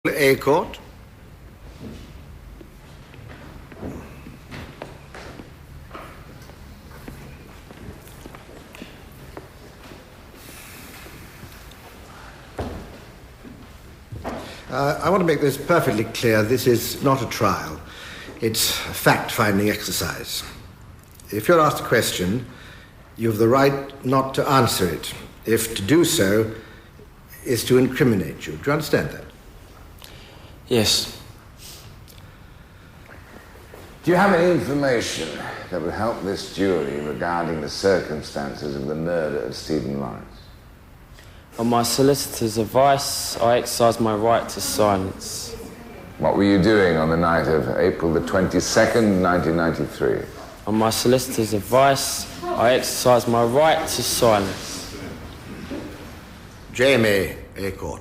A court. I want to make this perfectly clear. This is not a trial. It's a fact-finding exercise. If you're asked a question, you have the right not to answer it. If to do so is to incriminate you. Do you understand that? Yes. Do you have any information that would help this jury regarding the circumstances of the murder of Stephen Lawrence? On my solicitor's advice, I exercised my right to silence. What were you doing on the night of April the 22nd, 1993? On my solicitor's advice, I exercised my right to silence. Jamie, A court.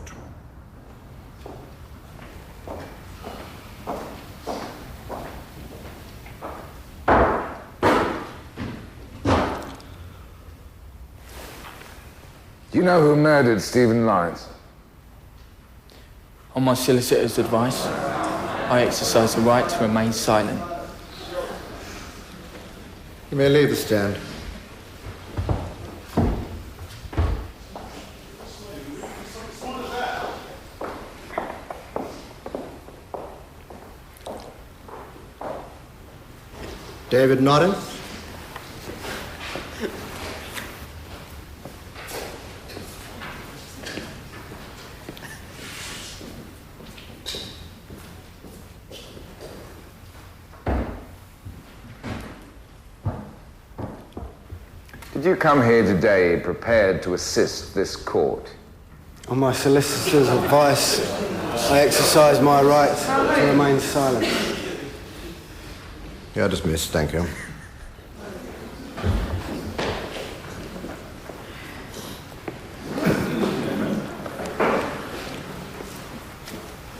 Do you know who murdered Stephen Lawrence? On my solicitor's advice, I exercise the right to remain silent. You may leave the stand. David Norton. Did you come here today prepared to assist this court? On my solicitor's advice, I exercise my right to remain silent. You're dismissed, thank you.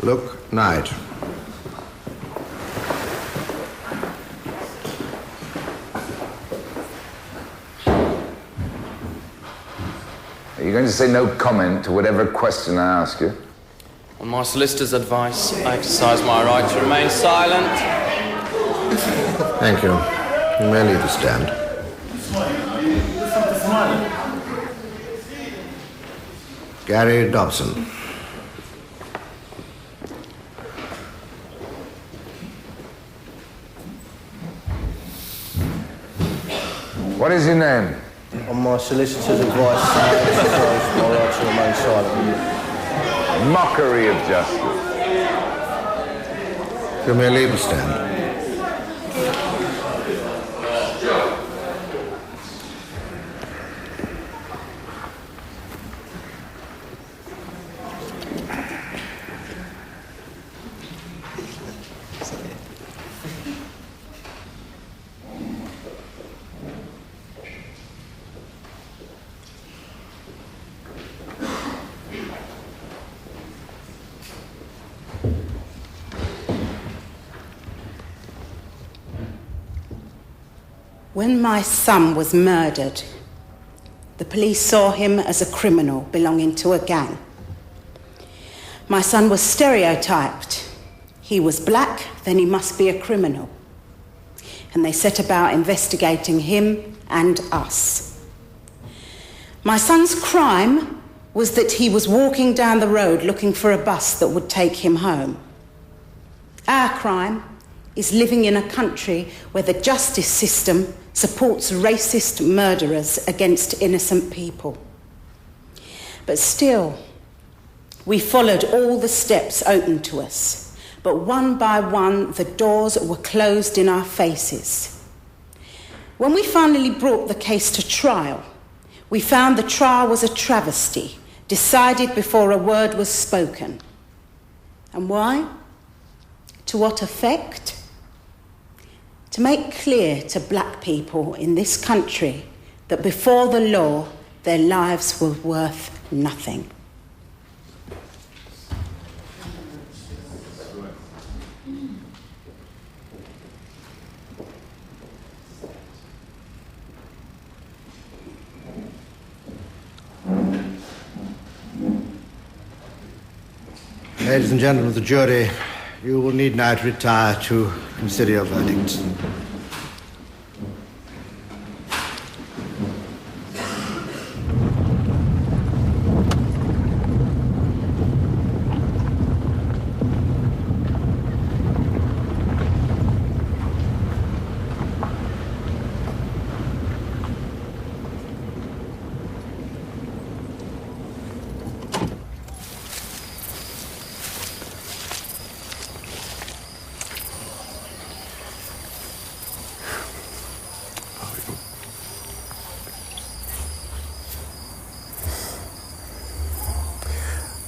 Look, Knight. Are you going to say no comment to whatever question I ask you? On my solicitor's advice, I exercise my right to remain silent. Thank you. You may leave the stand. Gary Dobson. What is your name? On my solicitor's advice, I exercise my right to remain silent. Mockery of justice. You may leave the stand. When my son was murdered, the police saw him as a criminal belonging to a gang. My son was stereotyped. He was black, then he must be a criminal. And they set about investigating him and us. My son's crime was that he was walking down the road looking for a bus that would take him home. Our crime is living in a country where the justice system supports racist murderers against innocent people. But still, we followed all the steps open to us, but one by one, the doors were closed in our faces. When we finally brought the case to trial, we found the trial was a travesty, decided before a word was spoken. And why? To what effect? To make clear to black people in this country that before the law, their lives were worth nothing. Ladies and gentlemen of the jury, you will need now to retire to consider your verdicts.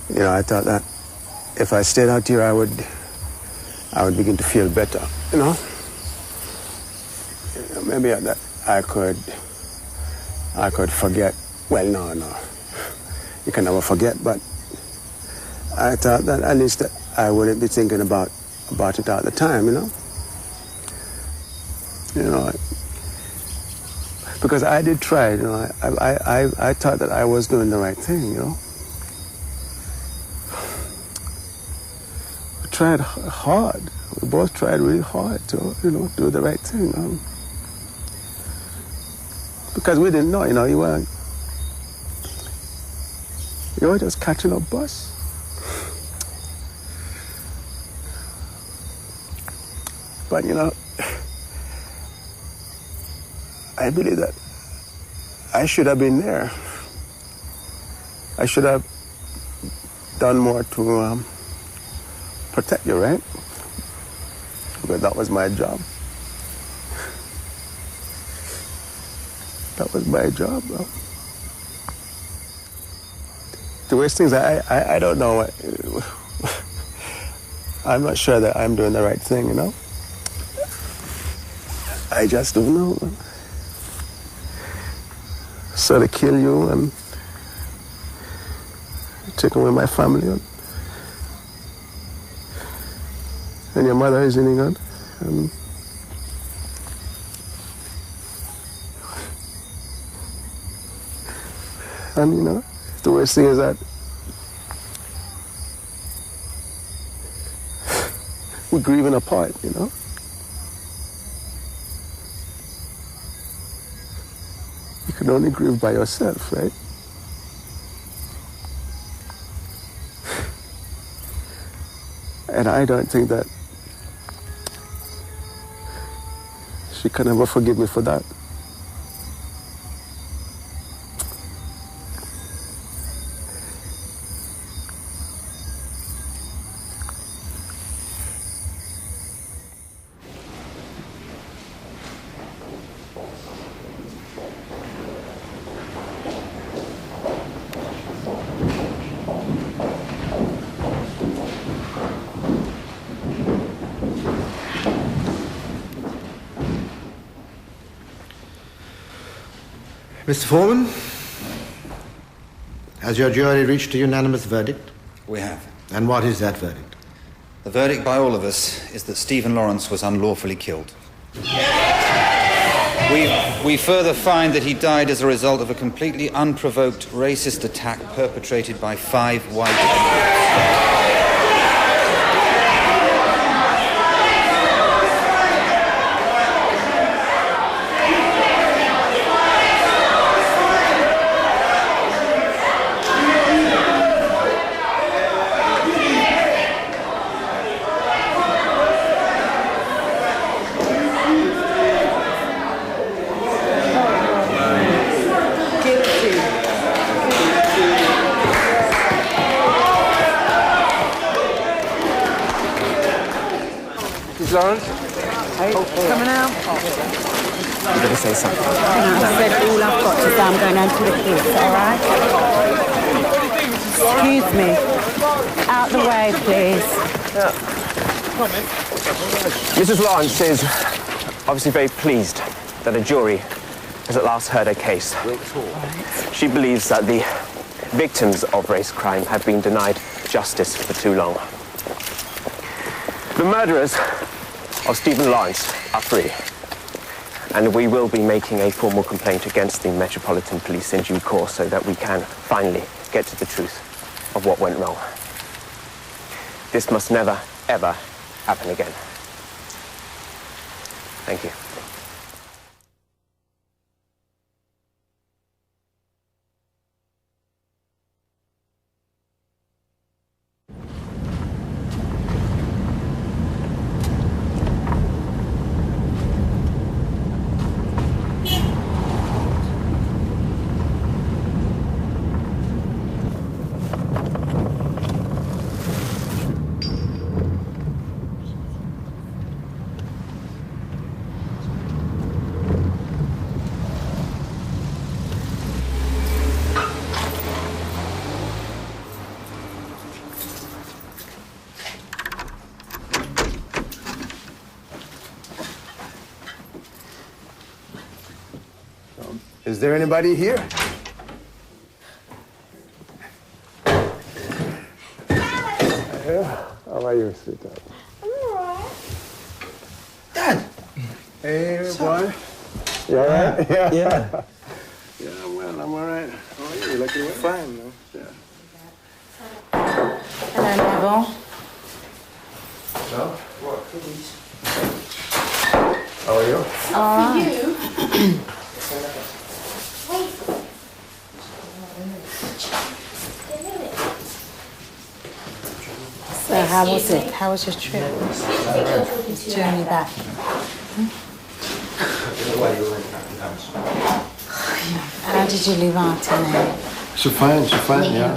You know, I thought that if I stayed out here, I would begin to feel better, you know? Maybe that I could forget. Well, no. You can never forget, but I thought that at least I wouldn't be thinking about it all the time, you know? You know, because I did try, you know, I thought that I was doing the right thing, you know? Tried hard. We both tried really hard to, you know, do the right thing. Because we didn't know, you know, you were just catching a bus. But, you know, I believe that I should have been there. I should have done more to protect you, right? But that was my job. That was my job, bro. The worst things, I don't know. I'm not sure that I'm doing the right thing, you know? I just don't know. So to kill you and take away my family, and your mother is in England. And you know, the worst thing is that we're grieving apart, you know? You can only grieve by yourself, right? And I don't think that she can ever forgive me for that. Mr. Foreman, has your jury reached a unanimous verdict? We have. And what is that verdict? The verdict by all of us is that Stephen Lawrence was unlawfully killed. We further find that he died as a result of a completely unprovoked racist attack perpetrated by 5 white immigrants. Lawrence? Hey, coming out? You better say something. I said all I've got to say, I'm going home to the kids, all right? Excuse me. Out the way, please. Mrs. Lawrence is obviously very pleased that a jury has at last heard her case. She believes that the victims of race crime have been denied justice for too long. The murderers of Stephen Lawrence are free, and we will be making a formal complaint against the Metropolitan Police in due course so that we can finally get to the truth of what went wrong. this must never, ever happen again. Thank you. Is there anybody here? How are you, sweetheart? I'm alright. Dad! Hey, boy. You all right? Yeah. Yeah. Yeah, well, I'm all right. How are you? You looking well? Fine, man. Yeah. Hello, Neville. So? How are you? For you. So how was it? How was your trip? Journey back. How did you leave Auntie now? She's fine, yeah.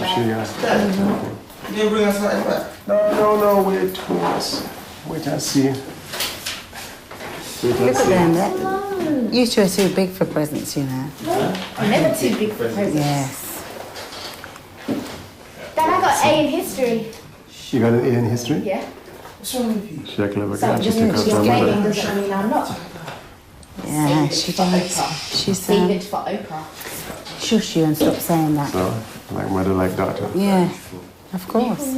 You didn't bring us something back? No, wait and see. Look at them. You two are too big for presents, you know. I'm never too big for presents. Yes. Dad, I got A in history. You got an A in history? Yeah. What's wrong with you? She's a clever So girl. She took she's out gay some English, I mean, I'm not. Yeah, she does. She's Saved for Oprah. shush you and stop saying that. So, like mother, like daughter. Yeah, of course.